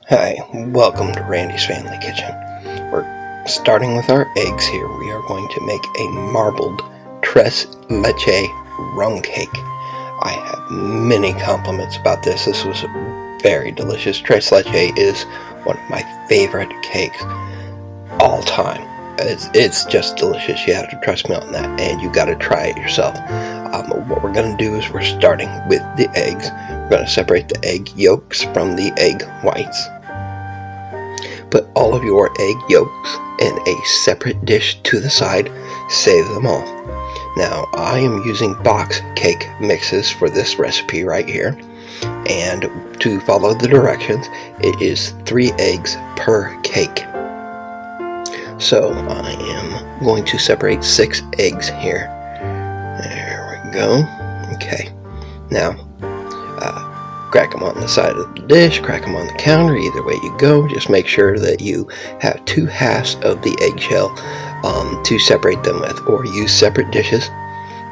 Hi, welcome to Randy's Family Kitchen. We're starting with our eggs here. We are going to make a marbled tres leche rum cake. I have many compliments about this. This was very delicious. Tres leche is one of my favorite cakes all time. It's just delicious. You have to trust me on that, and you got to try it yourself. What we're going to do is we're starting with the eggs. We're going to separate the egg yolks from the egg whites. Put all of your egg yolks in a separate dish to the side. Save them all. Now, I am using box cake mixes for this recipe right here. And to follow the directions, it is 3 eggs per cake. So I am going to separate 6 eggs here. There we go. Okay. Now, crack them on the side of the dish, crack them on the counter, either way you go. Just make sure that you have 2 halves of the eggshell to separate them with, or use separate dishes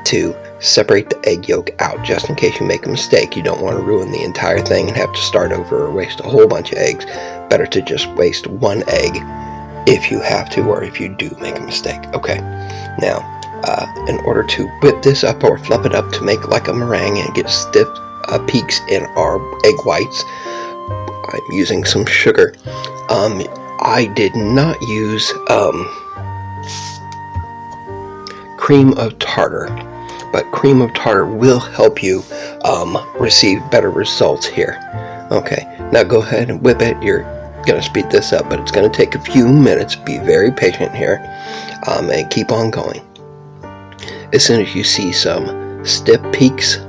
to separate the egg yolk out, just in case you make a mistake. You don't want to ruin the entire thing and have to start over or waste a whole bunch of eggs. Better to just waste 1 egg if you have to, or if you do make a mistake. Okay, now in order to whip this up or fluff it up to make like a meringue and get stiff peaks in our egg whites, I'm using some sugar. I did not use cream of tartar, but cream of tartar will help you receive better results here. Okay, now go ahead and whip it. You're going to speed this up, but it's going to take a few minutes. Be very patient here, and keep on going. As soon as you see some stiff peaks,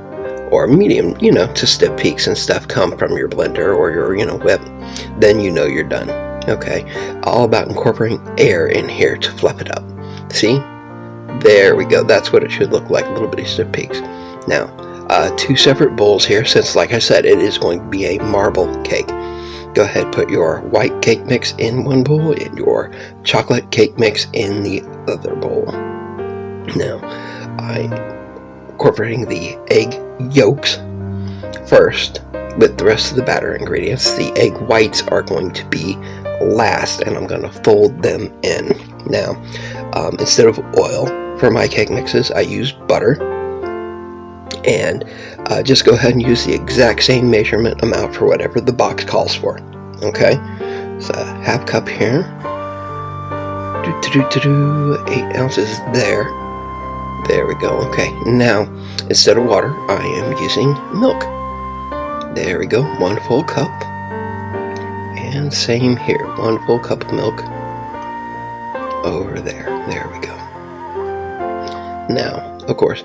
or medium, to stiff peaks and stuff come from your blender or your, whip, then you know you're done. Okay, all about incorporating air in here to fluff it up. See? There we go. That's what it should look like, a little bit of stiff peaks. Now, 2 separate bowls here, since, like I said, it is going to be a marble cake. Go ahead, put your white cake mix in one bowl and your chocolate cake mix in the other bowl. Now, I'm incorporating the egg yolks first with the rest of the batter ingredients. The egg whites are going to be last, and I'm going to fold them in. Now, instead of oil for my cake mixes, I use butter, and just go ahead and use the exact same measurement amount for whatever the box calls for. Okay, so 1/2 cup here, 8 ounces there. There we go. Okay, now instead of water, I am using milk. There we go, 1 full cup. And same here, 1 full cup of milk over there. There we go. Now, of course,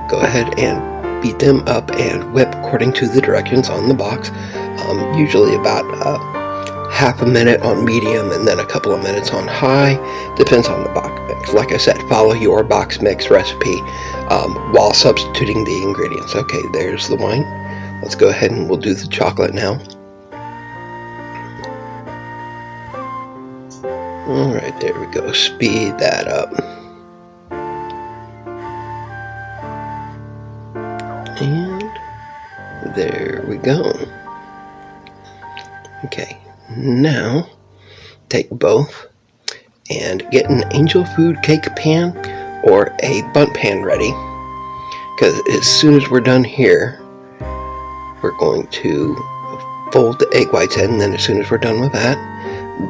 go ahead and beat them up and whip according to the directions on the box. Usually about 1/2 minute on medium and then a couple of minutes on high. Depends on the box mix. Like I said, follow your box mix recipe while substituting the ingredients. Okay, there's the wine. Let's go ahead and we'll do the chocolate now. Alright, there we go. Speed that up. And there we go. Okay, now take both and get an angel food cake pan or a bundt pan ready, because as soon as we're done here, we're going to fold the egg whites in, and then as soon as we're done with that,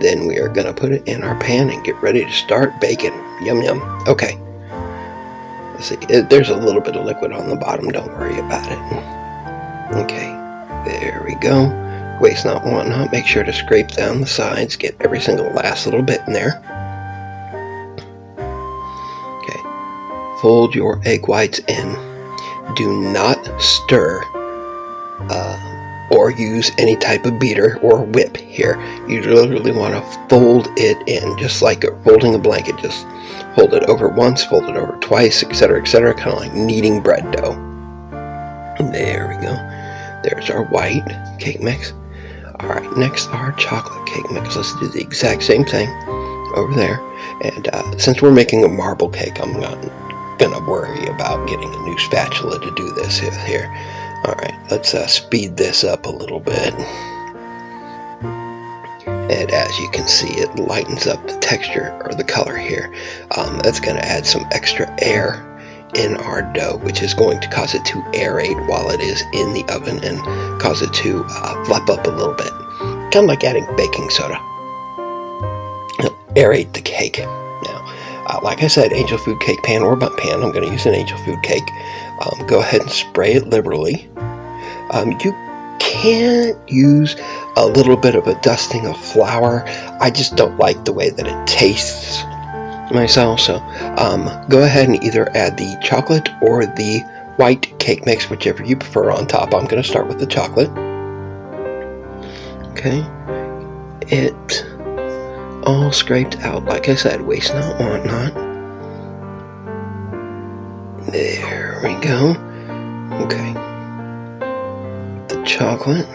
then we are going to put it in our pan and get ready to start baking. Yum yum. Okay, let's see, there's a little bit of liquid on the bottom, don't worry about it. Okay, there we go. Waste not, want not. Make sure to scrape down the sides, get every single last little bit in there. Okay, fold your egg whites in. Do not stir or use any type of beater or whip here. You literally want to fold it in, just like folding a blanket. Just fold it over once, fold it over twice, etc., etc., kind of like kneading bread dough. There we go. There's our white cake mix. Alright, next our chocolate cake mix. Let's do the exact same thing over there. And since we're making a marble cake, I'm not gonna worry about getting a new spatula to do this here. Alright, let's speed this up a little bit. And as you can see, it lightens up the texture or the color here. That's going to add some extra air in our dough, which is going to cause it to aerate while it is in the oven and cause it to flap up a little bit. Kind of like adding baking soda. It'll aerate the cake. Now, like I said, angel food cake pan or bundt pan. I'm going to use an angel food cake. Go ahead and spray it liberally. You can use a little bit of a dusting of flour. I just don't like the way that it tastes myself, so go ahead and either add the chocolate or the white cake mix, whichever you prefer, on top. I'm going to start with the chocolate. Okay, it all scraped out, like I said, waste not, want not. There we go. Okay, the chocolate.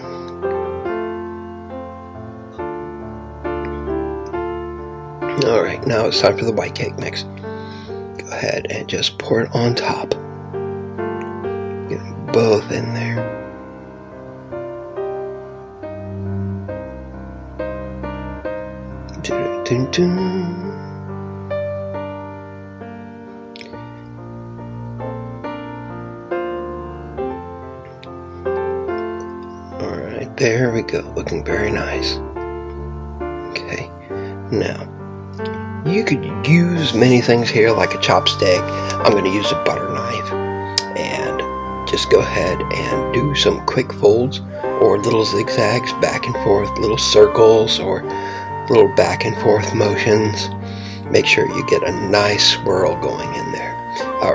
Alright, now it's time for the white cake mix. Go ahead and just pour it on top. Get them both in there. Dun, dun, dun. Alright, there we go. Looking very nice. Okay, now you could use many things here, like a chopstick. I'm going to use a butter knife, and just go ahead and do some quick folds or little zigzags back and forth, little circles or little back and forth motions. Make sure you get a nice swirl going in there.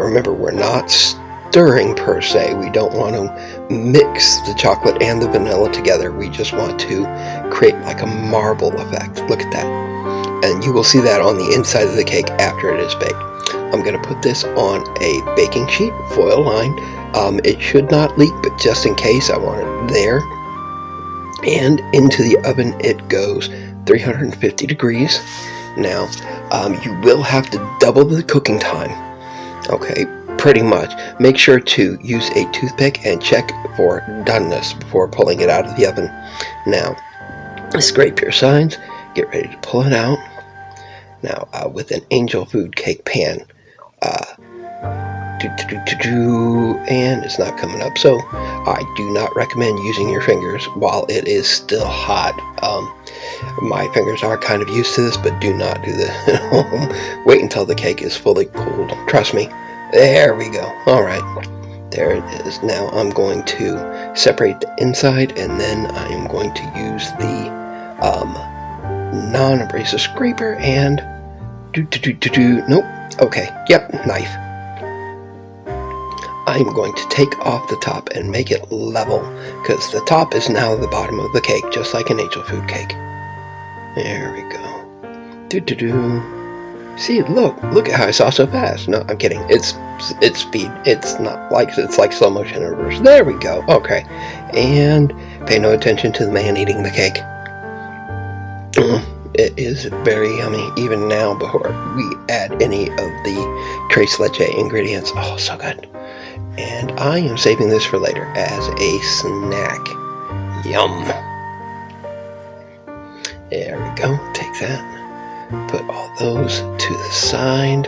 Remember, we're not stirring per se. We don't want to mix the chocolate and the vanilla together. We just want to create like a marble effect. Look at that. And you will see that on the inside of the cake after it is baked. I'm going to put this on a baking sheet, foil lined. It should not leak, but just in case, I want it there. And into the oven it goes, 350 degrees. Now, you will have to double the cooking time. Okay, pretty much. Make sure to use a toothpick and check for doneness before pulling it out of the oven. Now, scrape your sides. Get ready to pull it out. Now, with an angel food cake pan, and it's not coming up, so I do not recommend using your fingers while it is still hot. My fingers are kind of used to this, but do not do this at home. Wait until the cake is fully cooled. Trust me. There we go. Alright, there it is. Now I'm going to separate the inside, and then I am going to use the non-abrasive scraper and nope. Okay, yep, knife. I'm going to take off the top and make it level, because the top is now the bottom of the cake, just like an angel food cake. There we go. See, look at how I saw so fast. No, I'm kidding. It's speed. It's not like, it's like slow motion in reverse. There we go. Okay, and pay no attention to the man eating the cake. It is very yummy, even now, before we add any of the tres leche ingredients. Oh, so good. And I am saving this for later as a snack. Yum. There we go. Take that. Put all those to the side.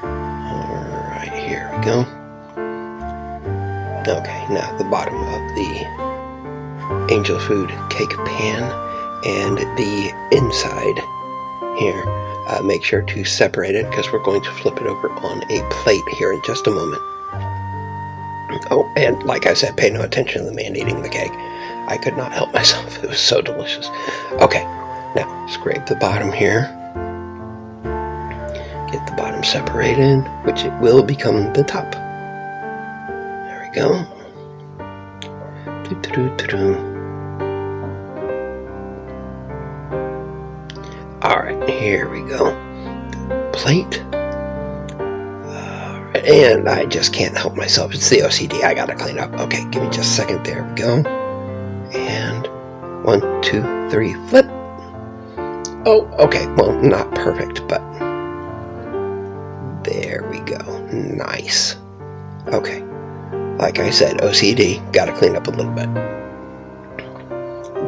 Alright, here we go. Okay, now the bottom of the angel food cake pan and the inside here. Make sure to separate it, because we're going to flip it over on a plate here in just a moment. Oh, and like I said, pay no attention to the man eating the cake. I could not help myself. It was so delicious. Okay, now scrape the bottom here. Get the bottom separated, which it will become the top. There we go. Alright, here we go. The plate. Alright, and I just can't help myself. It's the OCD. I gotta clean up. Okay, give me just a second. There we go. And 1, 2, 3, flip. Oh, okay. Well, not perfect, but there we go. Nice. Okay. Like I said, OCD. Gotta clean up a little bit.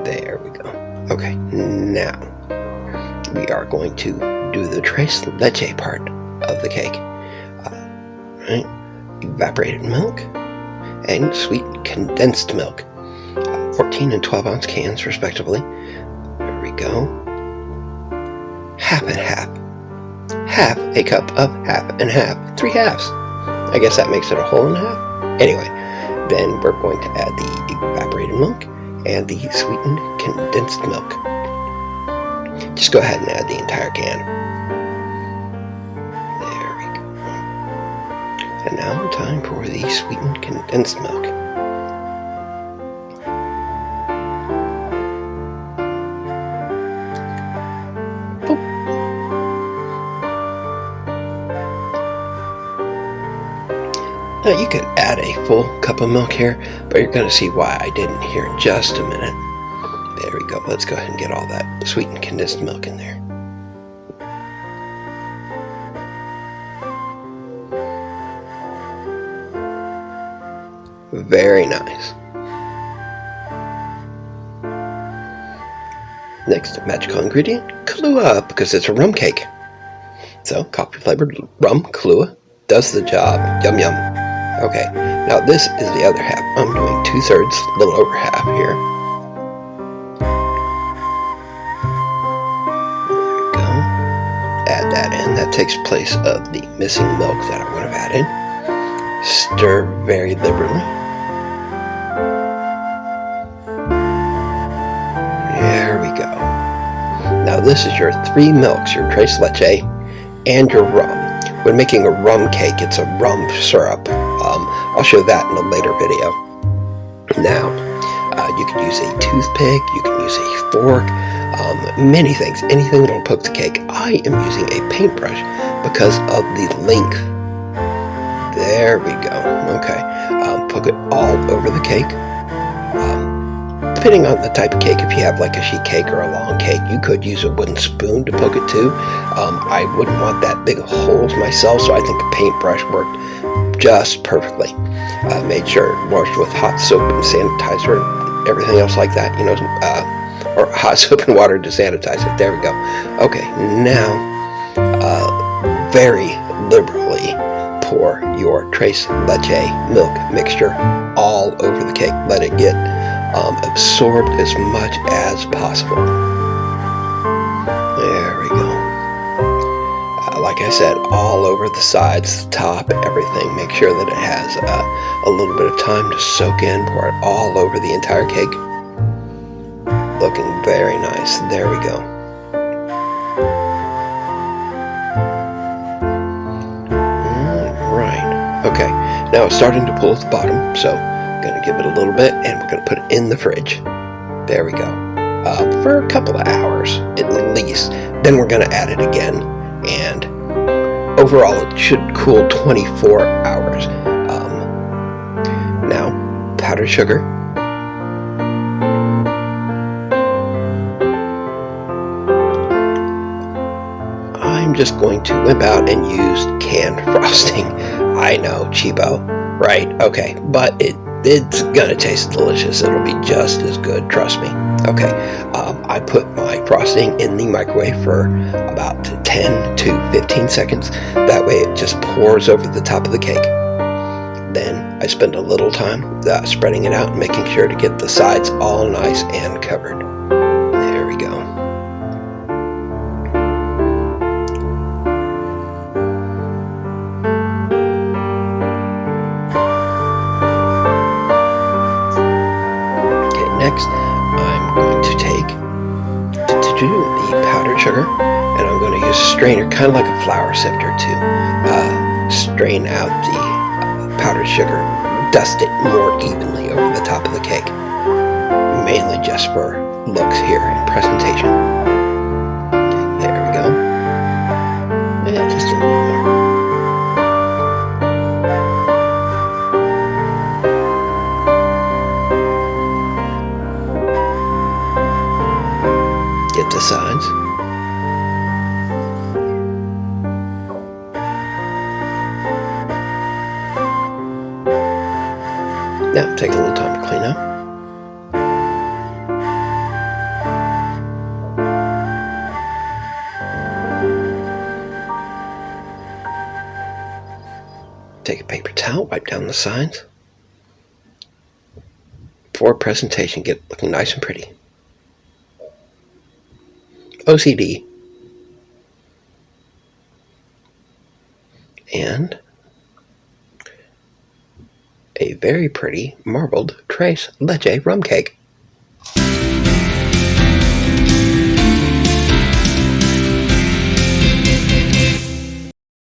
There we go. Okay, now we are going to do the tres leche part of the cake. Right? Evaporated milk and sweet condensed milk. 14 and 12 ounce cans respectively. There we go. Half and half. Half a cup of half and half. 3 halves. I guess that makes it a whole and a half. Anyway, then we're going to add the evaporated milk and the sweetened condensed milk. Just go ahead and add the entire can. There we go. And now time for the sweetened condensed milk. Now you could add a full cup of milk here, but you're going to see why I didn't here in just a minute. There we go. Let's go ahead and get all that sweetened condensed milk in there. Very nice. Next magical ingredient, Kahlua, because it's a rum cake. So coffee flavored rum Kahlua does the job. Yum yum. Okay, now this is the other half. I'm doing 2/3, a little over half here. There we go. Add that in. That takes place of the missing milk that I would have added. Stir very liberally. There we go. Now this is your 3 milks, your tres leche, and your rum. When making a rum cake, it's a rum syrup. I'll show that in a later video. Now, you can use a toothpick, you can use a fork, many things, anything that'll poke the cake. I am using a paintbrush because of the length. There we go. Okay, poke it all over the cake. Depending on the type of cake, if you have like a sheet cake or a long cake, you could use a wooden spoon to poke it too. I wouldn't want that big of holes myself, so I think a paintbrush worked just perfectly. Made sure it washed with hot soap and sanitizer and everything else like that, you know, or hot soap and water to sanitize it. There we go. Okay, now very liberally pour your tres leche milk mixture all over the cake. Let it get absorbed as much as possible. There we go. Like I said, all over the sides, the top, everything. Make sure that it has a little bit of time to soak in. Pour it all over the entire cake. Looking very nice. There we go. Right. Okay. Now it's starting to pull at the bottom, so going to give it a little bit, and we're going to put it in the fridge. There we go. For a couple of hours at least. Then we're going to add it again, and overall it should cool 24 hours. Now, powdered sugar. I'm just going to whip out and use canned frosting. I know, cheapo, right? Okay, but it's gonna taste delicious. It'll be just as good, trust me. Okay, I put my frosting in the microwave for about 10 to 15 seconds. That way it just pours over the top of the cake. Then I spend a little time spreading it out and making sure to get the sides all nice and covered. There we go. Next, I'm going to take the powdered sugar, and I'm going to use a strainer, kind of like a flour sifter, to strain out the powdered sugar, dust it more evenly over the top of the cake, mainly just for looks here and presentation. There we go. And just a little more. Get the sides. Now, take a little time to clean up. Take a paper towel, wipe down the sides. For presentation, get it looking nice and pretty. OCD. And a very pretty marbled tres leche rum cake.